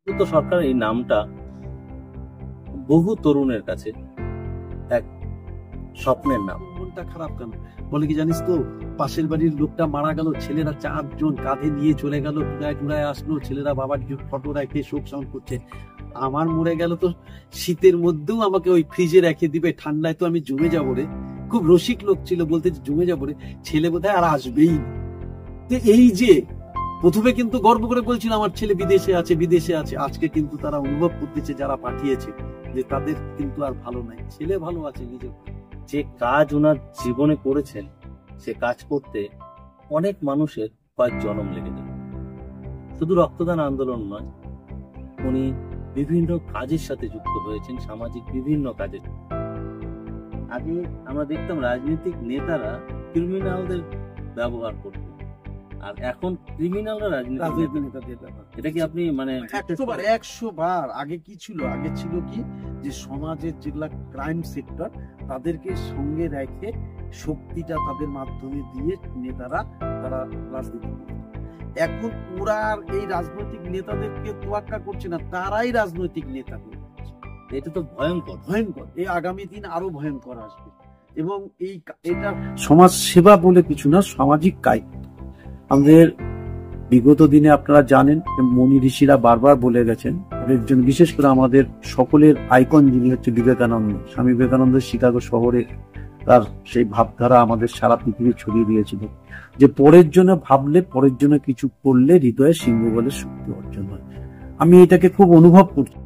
সুব্রত সরকার এই নামটা বহু তরুণের কাছে এক স্বপ্নের নাম। মনটা খারাপ কেন বলে কি জানিস তো, পাশের বাড়ির লোকটা মারা গেল, ছেলেরা 4 জন কাঁধে নিয়ে চলে গেল, টুড়ায় টুড়ায় আসলো, ছেলেরা বাবার ফটো রেখে শোক সাউন্ড করছে। আমার মরে গেল তো শীতের মধ্যেও আমাকে ওই ফ্রিজে রেখে দিবে, ঠান্ডায় তো আমি জমে যাবো রে। খুব রসিক লোক ছিল, বলতে জমে যাবো রে, ছেলে বোধহয় আর আসবেই না। তো এই যে প্রথমে কিন্তু গর্ব করে বলছিল আমার ছেলে বিদেশে আছে বিদেশে আছে, আজকে কিন্তু তারা অনুভব করতেছে যারা পাঠিয়েছে যে তাদের কিন্তু আর ভালো নাই, ছেলে ভালো আছে নিজের। যে কাজ ওনার জীবনে করেছেন সে কাজ করতে অনেক মানুষের কয়েক জন্ম লেগে যায়। শুধু রক্তদান আন্দোলন নয়, উনি বিভিন্ন কাজের সাথে যুক্ত হয়েছেন, সামাজিক বিভিন্ন কাজে। আগে আমরা দেখতাম রাজনৈতিক নেতারা ক্রিমিনালদের ব্যবহার করত, আর এখন ক্রিমিনালরা রাজনীতি নেতাদের ব্যবহার। এটা কি আপনি মানে 100 বার আগে কি ছিল? আগে ছিল কি যে সমাজের যেগুলা ক্রাইম সেক্টর তাদেরকে সঙ্গে রেখে শক্তিটা তাদের মাধ্যমে দিয়ে নেতারা তারা রাজনীতি করত। এখন ওরা আর এই রাজনৈতিক নেতাদেরকে তোয়াক্কা করছে না, তারাই রাজনৈতিক নেতা হয়ে যাচ্ছে। এটা তো ভয়ঙ্কর ভয়ঙ্কর। এই আগামী দিন আরো ভয়ঙ্কর আসবে। এবং এটা সমাজ সেবা বলে কিছু না, সামাজিক কাজ। আমাদের বিগত দিনে আপনারা জানেন মুনি ঋষিরা বারবার বলে গেছেন, একজন বিশেষ করে আমাদের সকলের আইকন যিনি হচ্ছে বিবেকানন্দ। স্বামী বিবেকানন্দ শিকাগো শহরে তার সেই ভাবধারা আমাদের সারা পৃথিবী ছড়িয়ে দিয়েছিল যে পরের জন্য ভাবলে, পরের জন্য কিছু করলে হৃদয়ে সিংহ বলে শক্তি অর্জন হয়। আমি এটাকে খুব অনুভব করছি।